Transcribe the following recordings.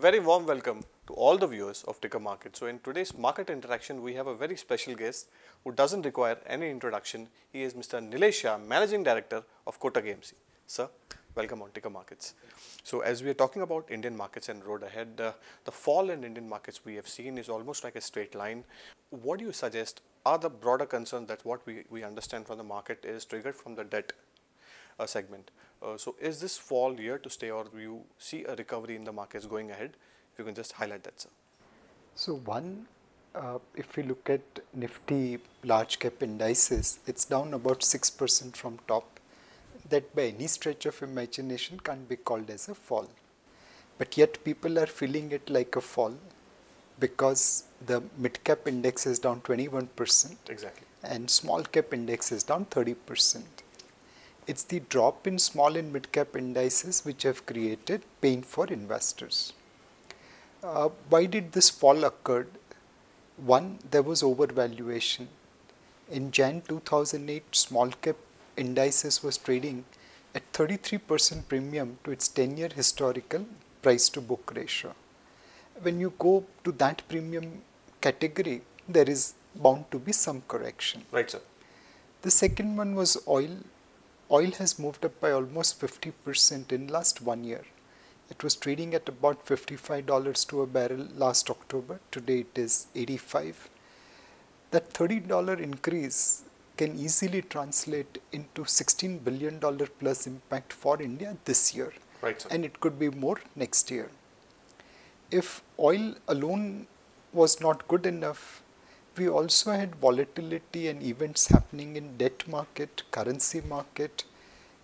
very warm welcome to all the viewers of Ticker Market. So in today's market interaction, we have a very special guest who doesn't require any introduction. He is Mr. Nilesh Shah, Managing Director of Kotak AMC. Sir, welcome on Ticker Markets. So as we are talking about Indian markets and road ahead, the fall in Indian markets we have seen is almost like a straight line. What do you suggest are the broader concerns that what we understand from the market is triggered from the debt segment? So is this fall here to stay, or do you see a recovery in the markets going ahead? If you can just highlight that, sir. So if we look at Nifty Large Cap Indices, it's down about 6% from top. That by any stretch of imagination can't be called as a fall. But yet people are feeling it like a fall because the mid cap index is down 21%. Exactly. And small cap index is down 30%. It's the drop in small and mid cap indices which have created pain for investors. Why did this fall occur? One, there was overvaluation. In Jan 2008, small cap indices was trading at 33% premium to its 10-year historical price to book ratio. When you go to that premium category, there is bound to be some correction. Right, sir. The second one was oil. Oil has moved up by almost 50% in last 1 year. It was trading at about $55 to a barrel last October. Today it is $85. That $30 increase can easily translate into $16 billion plus impact for India this year. Right, sir. And it could be more next year. If oil alone was not good enough, we also had volatility and events happening in debt market, currency market,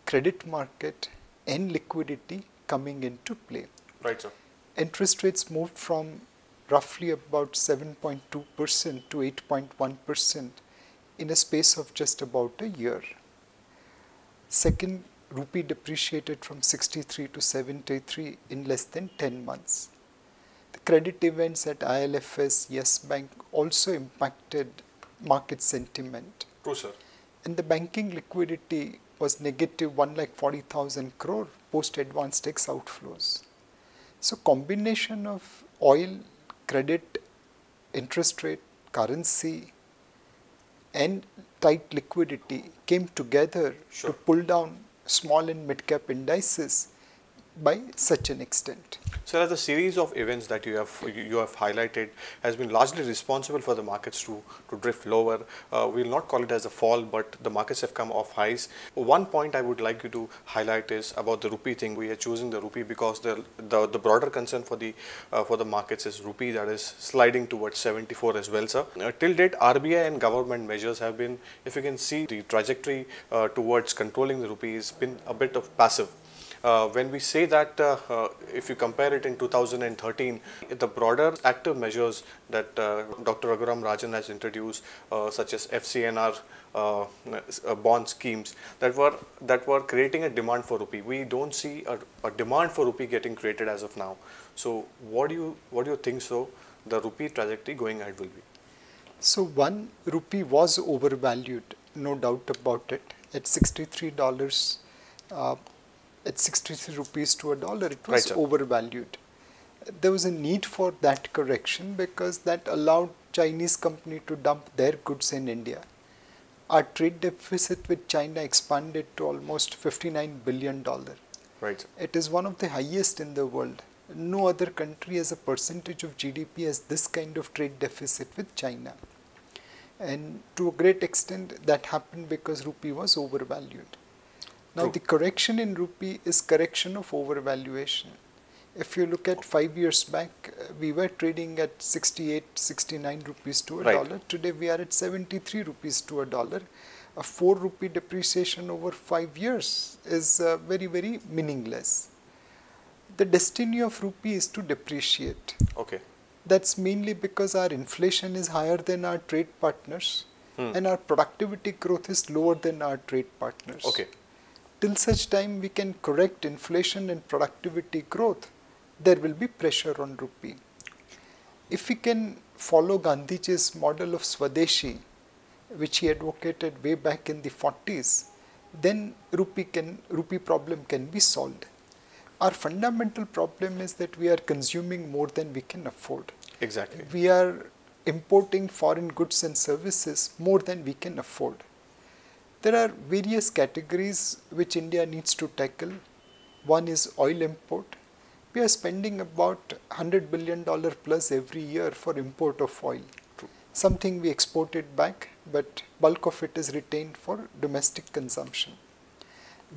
credit market, and liquidity coming into play. Right, sir. Interest rates moved from roughly about 7.2% to 8.1% in a space of just about a year. Second, rupee depreciated from 63 to 73 in less than 10 months. The credit events at IL&FS, Yes Bank also impacted market sentiment. True, sir. And the banking liquidity was negative 1,40,000 crore post advanced tax outflows. So combination of oil, credit, interest rate, currency and tight liquidity came together to pull down small and mid cap indices by such an extent. So the series of events that you have highlighted has been largely responsible for the markets to drift lower. We will not call it as a fall, but the markets have come off highs. One point I would like you to highlight is about the rupee thing. We are choosing the rupee because the broader concern for the markets is rupee that is sliding towards 74 as well, sir. Till date, RBI and government measures have been, if you can see the trajectory towards controlling the rupee, has been a bit of passive. When we say that, if you compare it in 2013, the broader active measures that Dr. Raghuram Rajan has introduced, such as FCNR bond schemes, that were creating a demand for rupee. We don't see a demand for rupee getting created as of now. So, what do you think so the rupee trajectory going ahead will be? So one, rupee was overvalued, no doubt about it. At $63. At 63 rupees to a dollar, it was overvalued. There was a need for that correction because that allowed Chinese company to dump their goods in India. Our trade deficit with China expanded to almost $59 billion. Right. It is one of the highest in the world. No other country as a percentage of GDP has this kind of trade deficit with China. And to a great extent that happened because rupee was overvalued. Now the correction in rupee is correction of overvaluation. If you look at 5 years back, we were trading at 68, 69 rupees to a dollar. Today we are at 73 rupees to a dollar. A 4 rupee depreciation over 5 years is very, very meaningless. The destiny of rupee is to depreciate. Okay. That's mainly because our inflation is higher than our trade partners and our productivity growth is lower than our trade partners. Okay. Till such time we can correct inflation and productivity growth, there will be pressure on rupee. If we can follow Gandhiji's model of Swadeshi, which he advocated way back in the 40s, then rupee problem can be solved. our fundamental problem is that we are consuming more than we can afford. Exactly. We are importing foreign goods and services more than we can afford. There are various categories which India needs to tackle. One is oil import. We are spending about $100 billion plus every year for import of oil. True. Something we exported back, but bulk of it is retained for domestic consumption.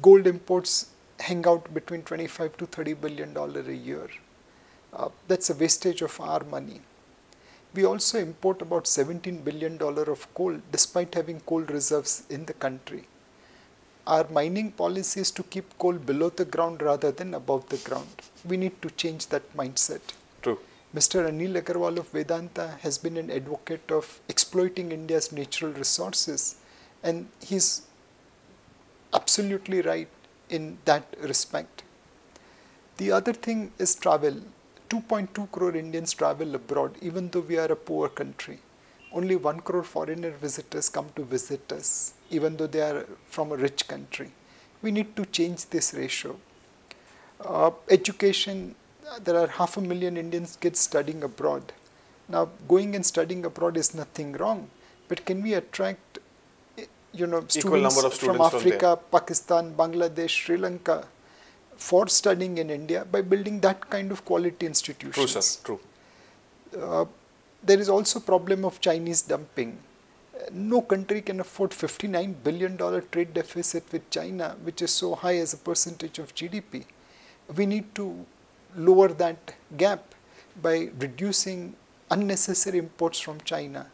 Gold imports hang out between $25 to $30 billion a year. That's a wastage of our money. We also import about $17 billion of coal despite having coal reserves in the country. Our mining policy is to keep coal below the ground rather than above the ground. We need to change that mindset. True. Mr. Anil Agarwal of Vedanta has been an advocate of exploiting India's natural resources, and he's absolutely right in that respect. The other thing is travel. 2.2 crore Indians travel abroad, even though we are a poor country. Only 1 crore foreigner visitors come to visit us, even though they are from a rich country. We need to change this ratio. Education, there are 500,000 Indian kids studying abroad. Now, going and studying abroad is nothing wrong, but can we attract students from Africa, Pakistan, Bangladesh, Sri Lanka for studying in India by building that kind of quality institutions? True, sir. True. There is also problem of Chinese dumping. No country can afford $59 billion trade deficit with China, which is so high as a percentage of GDP. We need to lower that gap by reducing unnecessary imports from China.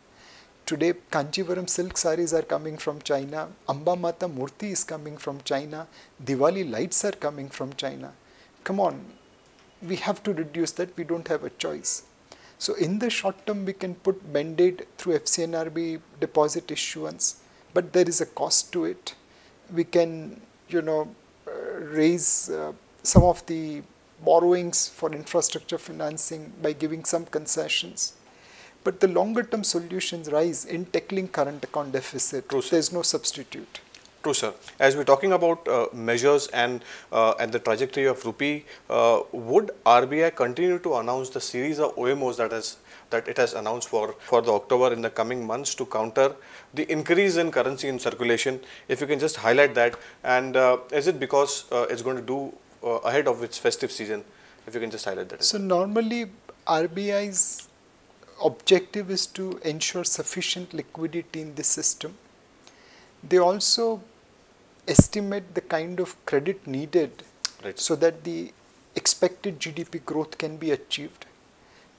Today, Kanchivaram silk saris are coming from China. Amba Mata Murti is coming from China. Diwali lights are coming from China. Come on, we have to reduce that. We don't have a choice. So in the short term, we can put band-aid through FCNRB deposit issuance, but there is a cost to it. We can, raise some of the borrowings for infrastructure financing by giving some concessions. But the longer term solutions rise in tackling current account deficit. True, sir. There is no substitute. True, sir. As we're talking about measures and the trajectory of rupee, would RBI continue to announce the series of OMOs that it has announced for the October in the coming months to counter the increase in currency in circulation? If you can just highlight that, and is it because it's going to do ahead of its festive season? If you can just highlight that. So normally RBI's objective is to ensure sufficient liquidity in the system. They also estimate the kind of credit needed, right, so that the expected GDP growth can be achieved.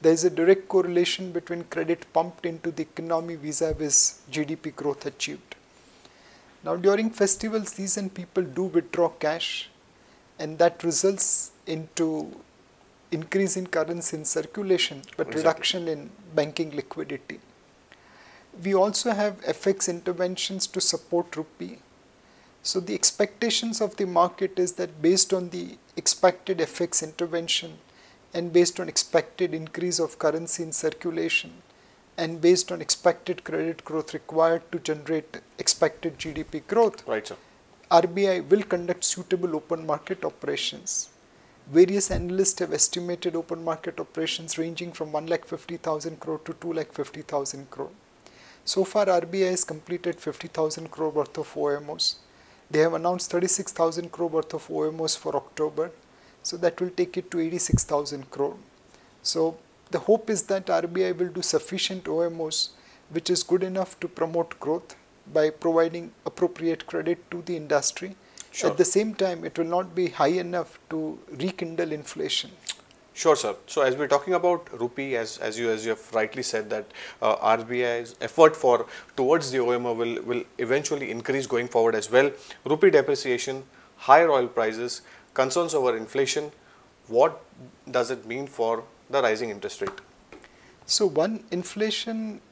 There is a direct correlation between credit pumped into the economy vis-a-vis GDP growth achieved. Now during festival season, people do withdraw cash, and that results into increase in currency in circulation, but exactly, reduction in banking liquidity. We also have FX interventions to support rupee. So the expectations of the market is that based on the expected FX intervention and based on expected increase of currency in circulation and based on expected credit growth required to generate expected GDP growth, right, sir, RBI will conduct suitable open market operations. Various analysts have estimated open market operations ranging from 1,50,000 crore to 2,50,000 crore. So far, RBI has completed 50,000 crore worth of OMOs. They have announced 36,000 crore worth of OMOs for October. So that will take it to 86,000 crore. So the hope is that RBI will do sufficient OMOs, which is good enough to promote growth by providing appropriate credit to the industry. Sure. At the same time, it will not be high enough to rekindle inflation. Sure, sir. So as we're talking about rupee, as you have rightly said, that RBI's effort towards the OMO will eventually increase going forward as well. Rupee depreciation, higher oil prices, concerns over inflation. What does it mean for the rising interest rate? So one, inflation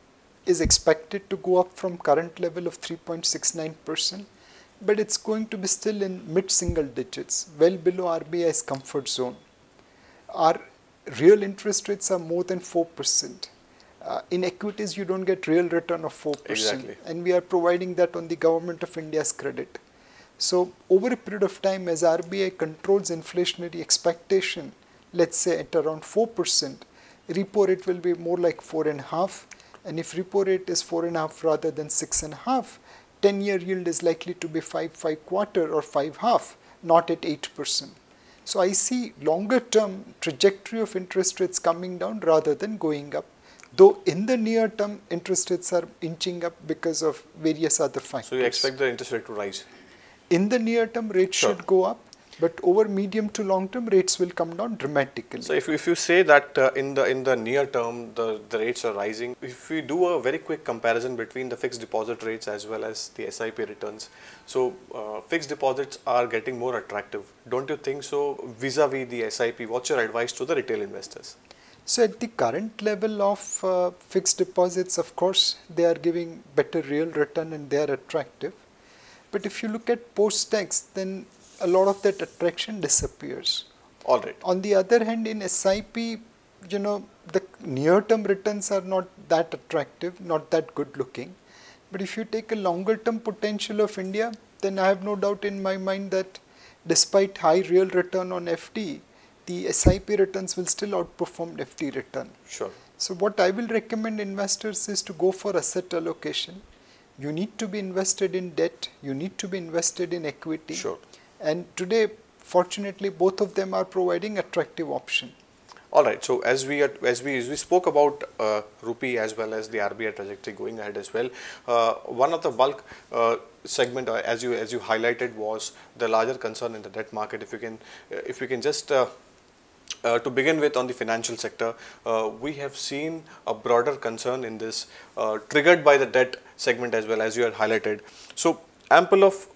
is expected to go up from current level of 3.69%, but it's going to be still in mid-single digits, well below RBI's comfort zone. Our real interest rates are more than 4%. In equities, you don't get real return of 4%. Exactly. And we are providing that on the Government of India's credit. So over a period of time, as RBI controls inflationary expectation, let's say at around 4%, repo rate will be more like 4.5%. And if repo rate is 4.5 rather than 6.5, 10-year yield is likely to be 5.25 or 5.5, not at 8%. So I see longer term trajectory of interest rates coming down rather than going up. Though in the near term, interest rates are inching up because of various other factors. So you expect the interest rate to rise? In the near term, rates Sure. should go up, but over medium to long term, rates will come down dramatically. So if you say that in the near term the rates are rising, if we do a very quick comparison between the fixed deposit rates as well as the SIP returns, so fixed deposits are getting more attractive. Don't you think so? Vis-a-vis the SIP, what's your advice to the retail investors? So at the current level of fixed deposits, of course, they are giving better real return and they are attractive. But if you look at post-tax, then a lot of that attraction disappears. All right. On the other hand, in SIP, the near-term returns are not that attractive, not that good looking. But if you take a longer-term potential of India, then I have no doubt in my mind that despite high real return on FD, the SIP returns will still outperform FD return. Sure. So what I will recommend investors is to go for asset allocation. You need to be invested in debt, you need to be invested in equity. Sure. And today, fortunately, both of them are providing attractive option. All right. So as we spoke about Rupee as well as the RBI trajectory going ahead as well, one of the bulk segment as you highlighted was the larger concern in the debt market. If we can just to begin with, on the financial sector, we have seen a broader concern in this triggered by the debt segment as well, as you had highlighted. So ample of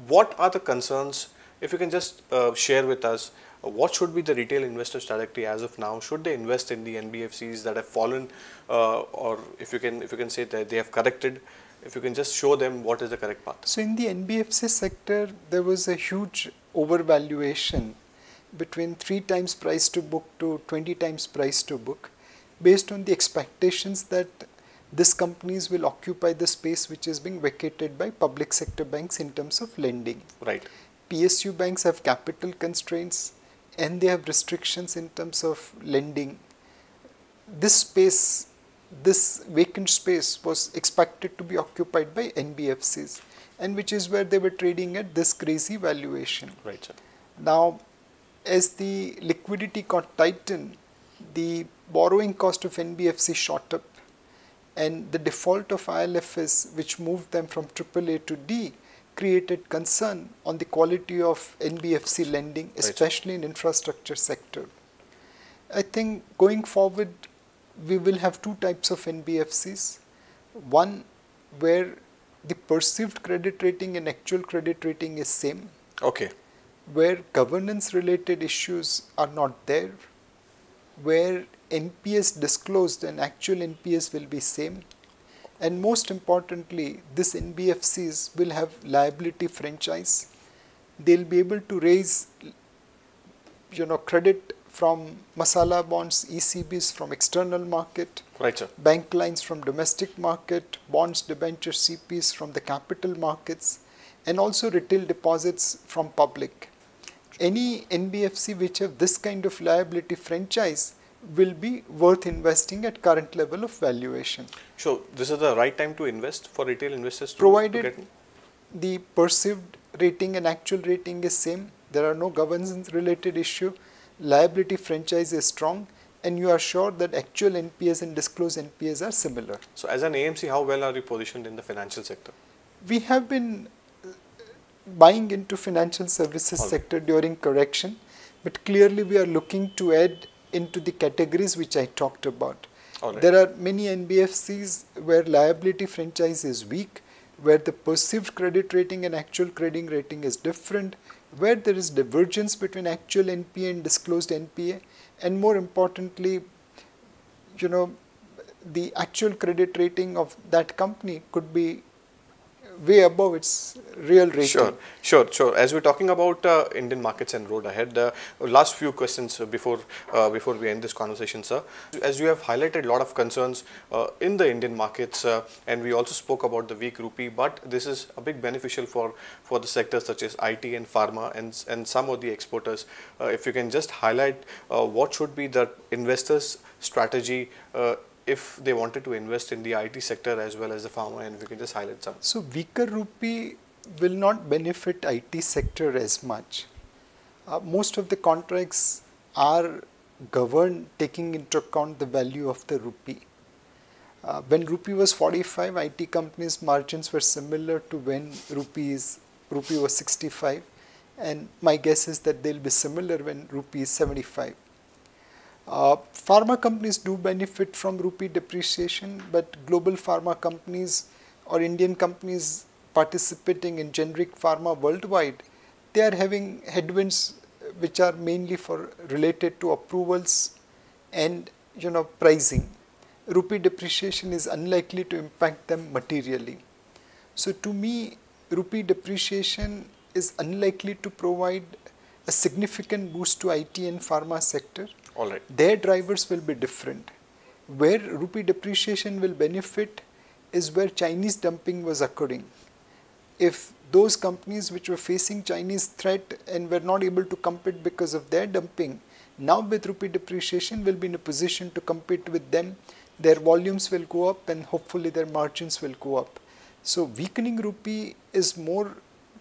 what are the concerns? If you can just share with us, what should be the retail investor trajectory as of now? Should they invest in the NBFCs that have fallen, or if you can say that they have corrected? If you can just show them what is the correct path. So in the NBFC sector, there was a huge overvaluation between 3 times price to book to 20 times price to book, based on the expectations that these companies will occupy the space which is being vacated by public sector banks in terms of lending. Right. PSU banks have capital constraints and they have restrictions in terms of lending. This space, this vacant space was expected to be occupied by NBFCs, and which is where they were trading at this crazy valuation. Right, sir. Now, as the liquidity got tightened, the borrowing cost of NBFC shot up, and the default of IL&FS, which moved them from AAA to D, created concern on the quality of NBFC lending, especially in infrastructure sector. I think going forward, we will have 2 types of NBFCs. One where the perceived credit rating and actual credit rating is same. Okay. Where governance related issues are not there, where NPS disclosed and actual NPS will be same, and most importantly, this NBFCs will have liability franchise. They'll be able to raise credit from masala bonds, ECBs from external market, Right, sir. bank lines from domestic market, bonds, debenture, CPs from the capital markets, and also retail deposits from public. Any NBFC which have this kind of liability franchise will be worth investing at current level of valuation. So this is the right time to invest for retail investors to Provided get the perceived rating and actual rating is same, there are no governance related issue, liability franchise is strong, and you are sure that actual NPS and disclosed NPS are similar. So as an AMC, how well are you positioned in the financial sector? We have been buying into financial services sector during correction, but clearly we are looking to add into the categories which I talked about. There are many NBFCs where liability franchise is weak, where the perceived credit rating and actual credit rating is different, where there is divergence between actual NPA and disclosed NPA, and more importantly, the actual credit rating of that company could be way above its real rating. Sure. As we're talking about Indian markets and road ahead, the last few questions before we end this conversation, sir. As you have highlighted a lot of concerns in the Indian markets, and we also spoke about the weak rupee, but this is a big beneficial for the sectors such as IT and pharma and some of the exporters. If you can just highlight what should be the investors' strategy if they wanted to invest in the IT sector as well as the pharma, and we can just highlight some. So weaker rupee will not benefit IT sector as much. Most of the contracts are governed taking into account the value of the rupee. When rupee was 45, IT companies' margins were similar to when rupee was 65, and my guess is that they'll be similar when rupee is 75. Pharma companies do benefit from rupee depreciation, but global pharma companies or Indian companies participating in generic pharma worldwide, they are having headwinds which are mainly related to approvals and pricing. Rupee depreciation is unlikely to impact them materially. So to me, rupee depreciation is unlikely to provide a significant boost to IT and pharma sector. All right. Their drivers will be different. Where rupee depreciation will benefit is where Chinese dumping was occurring. If those companies which were facing Chinese threat and were not able to compete because of their dumping, now with rupee depreciation will be in a position to compete with them. Their volumes will go up and hopefully their margins will go up. So weakening rupee is more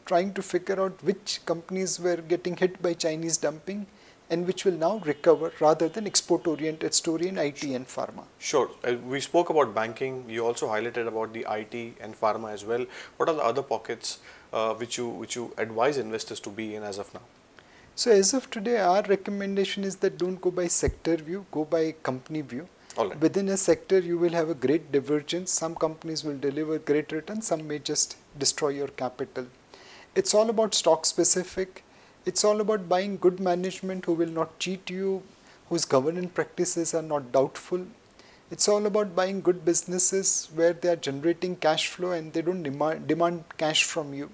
trying to figure out which companies were getting hit by Chinese dumping and which will now recover rather than export-oriented story in IT and pharma. Sure. We spoke about banking. You also highlighted about the IT and pharma as well. What are the other pockets which you advise investors to be in as of now? So as of today, our recommendation is that don't go by sector view, go by company view. All right. Within a sector, you will have a great divergence. Some companies will deliver great returns, some may just destroy your capital. It's all about stock specific. It's all about buying good management who will not cheat you, whose governance practices are not doubtful. It's all about buying good businesses where they are generating cash flow and they don't demand cash from you.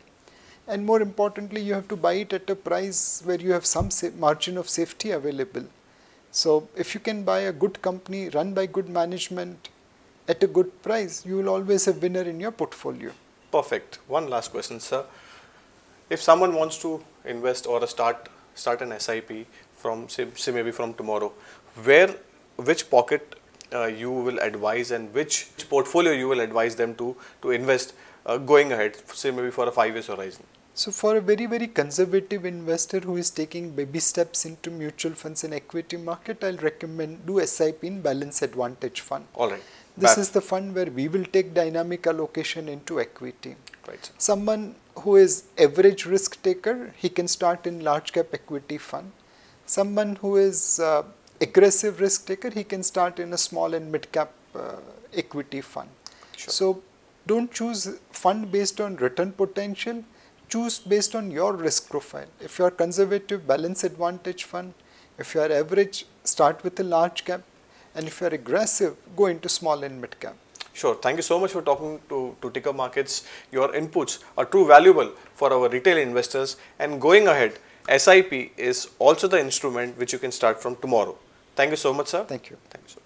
And more importantly, you have to buy it at a price where you have some margin of safety available. So if you can buy a good company run by good management at a good price, you will always have winner in your portfolio. Perfect. One last question, sir. If someone wants to invest or start an SIP from say maybe from tomorrow, which pocket you will advise and which portfolio you will advise them to invest going ahead, say maybe for a 5 years horizon? So for a very, very conservative investor who is taking baby steps into mutual funds and equity market, I'll recommend do SIP in Balance Advantage Fund. All right. This is the fund where we will take dynamic allocation into equity. Right, sir. Someone who is average risk taker, he can start in large cap equity fund. Someone who is aggressive risk taker, he can start in a small and mid cap equity fund. Sure. So don't choose fund based on return potential, choose based on your risk profile. If you are conservative, Balance Advantage Fund. If you are average, start with a large cap. And if you are aggressive, go into small and mid cap. Sure. Thank you so much for talking to Ticker Markets. Your inputs are too valuable for our retail investors. And going ahead, SIP is also the instrument which you can start from tomorrow. Thank you so much, sir. Thank you. Thank you so much.